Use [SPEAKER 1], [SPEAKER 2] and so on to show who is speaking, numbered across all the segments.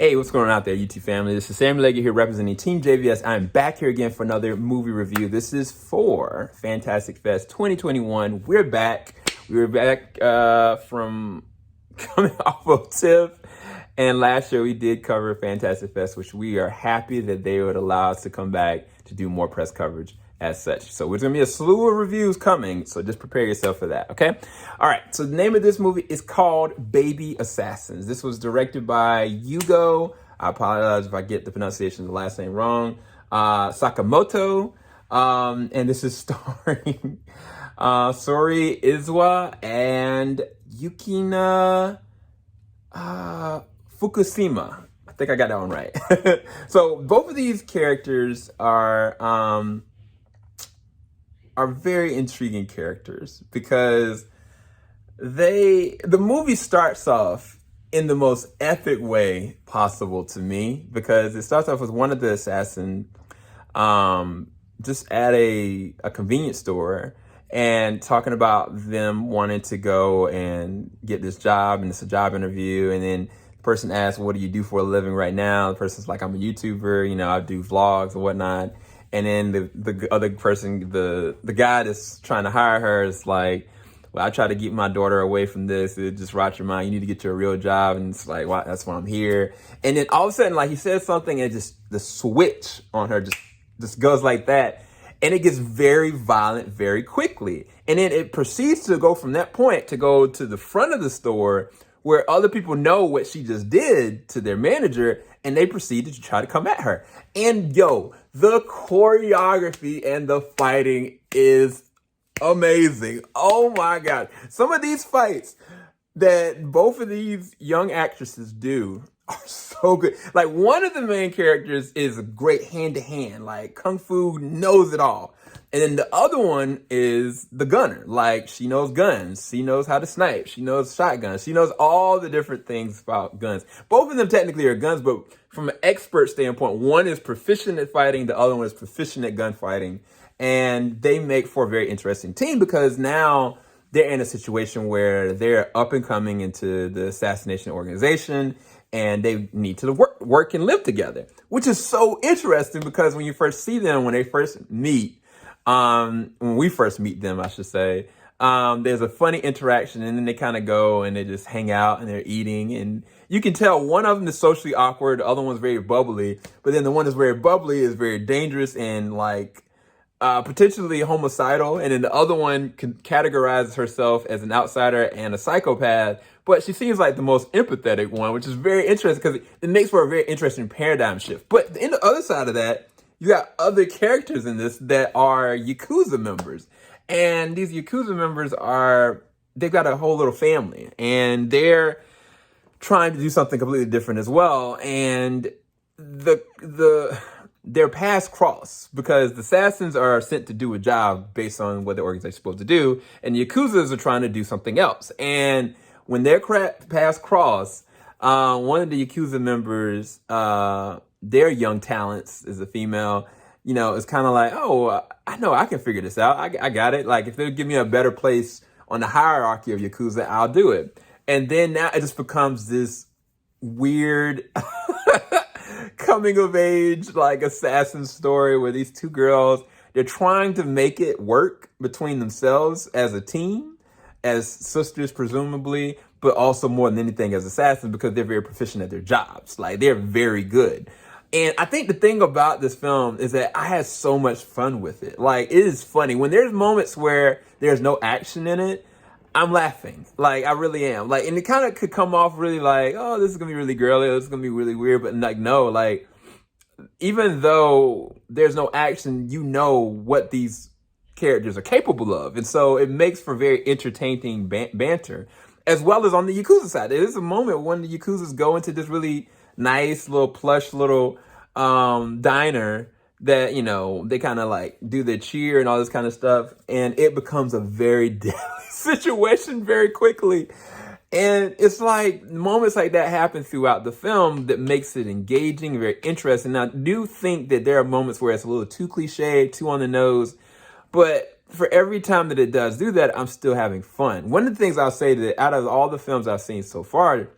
[SPEAKER 1] Hey, what's going on out there, YouTube family? This is Samuel Leggett here representing Team JVS. I'm back here again for another movie review. This is for Fantastic Fest 2021. We're back. We're back from coming off of TIFF. And last year we did cover Fantastic Fest, which we are happy that they would allow us to come back to do more press coverage as such. So there's going to be a slew of reviews coming, so just prepare yourself for that, okay? All right, so the name of this movie is called Baby Assassins. This was directed by Yugo. I apologize if I get the pronunciation of the last name wrong. Sakamoto. And this is starring Saori, Izawa, and Yukina Fukushima. I think I got that one right. So both of these characters are very intriguing characters because the movie starts off in the most epic way possible to me, because it starts off with one of the assassins just at a convenience store and talking about them wanting to go and get this job, and it's a job interview, and then the person asks, what do you do for a living right now? The person's like, I'm a YouTuber, you know, I do vlogs and whatnot. And then the other person, the guy that's trying to hire her is like, well, I try to keep my daughter away from this. It just rots your mind. You need to get you a real job. And it's like, well, that's why I'm here. And then all of a sudden, like, he says something and just the switch on her just goes like that. And it gets very violent very quickly. And then it proceeds to go from that point to go to the front of the store where other people know what she just did to their manager, and they proceed to try to come at her. And yo, the choreography and the fighting is amazing. Oh my God. Some of these fights that both of these young actresses do are so good. Like, one of the main characters is a great hand-to-hand, like Kung Fu knows it all. And then the other one is the gunner. Like, she knows guns. She knows how to snipe. She knows shotguns. She knows all the different things about guns. Both of them technically are guns, but from an expert standpoint, one is proficient at fighting, the other one is proficient at gunfighting. And they make for a very interesting team because now they're in a situation where they're up and coming into the assassination organization, and they need to work and live together, which is so interesting because when you first see them, when they first meet, when we first meet them, I should say, there's a funny interaction, and then they kind of go and they just hang out and they're eating, and you can tell one of them is socially awkward, the other one's very bubbly, but then the one that's very bubbly is very dangerous and like potentially homicidal, and then the other one categorizes herself as an outsider and a psychopath, but she seems like the most empathetic one, which is very interesting because it makes for a very interesting paradigm shift. But in the other side of that, you got other characters in this that are Yakuza members. And these Yakuza members they've got a whole little family, and they're trying to do something completely different as well. And their paths cross because the assassins are sent to do a job based on what the organization's supposed to do, and the Yakuzas are trying to do something else. And when their paths cross, one of the Yakuza members, their young talents is a female, you know, it's kind of like, oh, I know I can figure this out. I got it. Like, if they'll give me a better place on the hierarchy of Yakuza, I'll do it. And then now it just becomes this weird coming of age, like, assassin story where these two girls, they're trying to make it work between themselves as a team, as sisters, presumably, but also more than anything as assassins because they're very proficient at their jobs. Like, they're very good. And I think the thing about this film is that I had so much fun with it. Like, it is funny. When there's moments where there's no action in it, I'm laughing. Like, I really am. Like, and it kind of could come off really like, oh, this is going to be really girly. This is going to be really weird. But like, no, like, even though there's no action, you know what these characters are capable of. And so it makes for very entertaining banter, as well as on the Yakuza side. There's a moment when the Yakuzas go into this really nice little plush little diner that, you know, they kind of like do their cheer and all this kind of stuff, and it becomes a very deadly situation very quickly. And it's like moments like that happen throughout the film that makes it engaging, very interesting. Now, I do think that there are moments where it's a little too cliche, too on the nose, but for every time that it does do that, I'm still having fun. One of the things I'll say that out of all the films I've seen so far,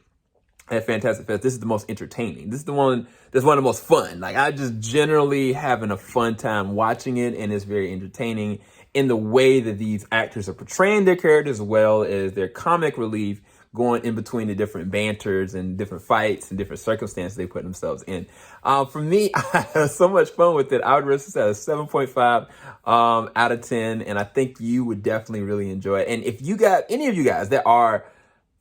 [SPEAKER 1] at Fantastic Fest, this is the most entertaining. This is the one that's one of the most fun. Like, I just generally having a fun time watching it, and it's very entertaining in the way that these actors are portraying their characters, as well as their comic relief going in between the different banters and different fights and different circumstances they put themselves in. For me, I had so much fun with it. I would rate this at a 7.5 out of 10, and I think you would definitely really enjoy it. And if you got any of you guys that are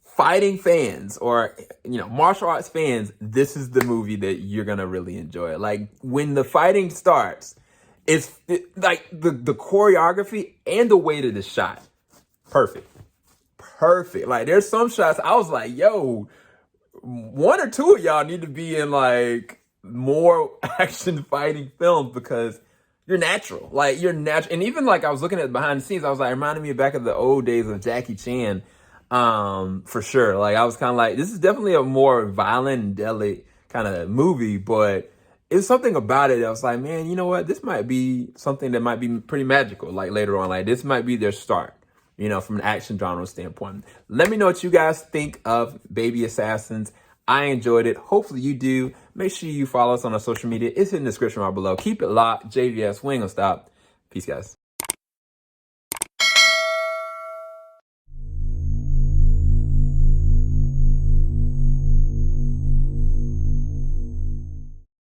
[SPEAKER 1] fighting fans or, you know, martial arts fans, this is the movie that you're gonna really enjoy. Like, when the fighting starts, like the choreography and the way that it's shot, perfect. Like, there's some shots I was like, yo, one or two of y'all need to be in like more action fighting films, because you're natural. Like, you're natural. And even like, I was looking at behind the scenes, I was like, it reminded me back of the old days of Jackie Chan, for sure. Like, I was kind of like, this is definitely a more violent and deadly kind of movie, but it's something about it that was like, man, you know what? This might be something that might be pretty magical. Like, later on, like, this might be their start, you know, from an action genre standpoint. Let me know what you guys think of Baby Assassins. I enjoyed it. Hopefully you do. Make sure you follow us on our social media. It's in the description right below. Keep it locked. JVS, we ain't gonna stop. Peace, guys.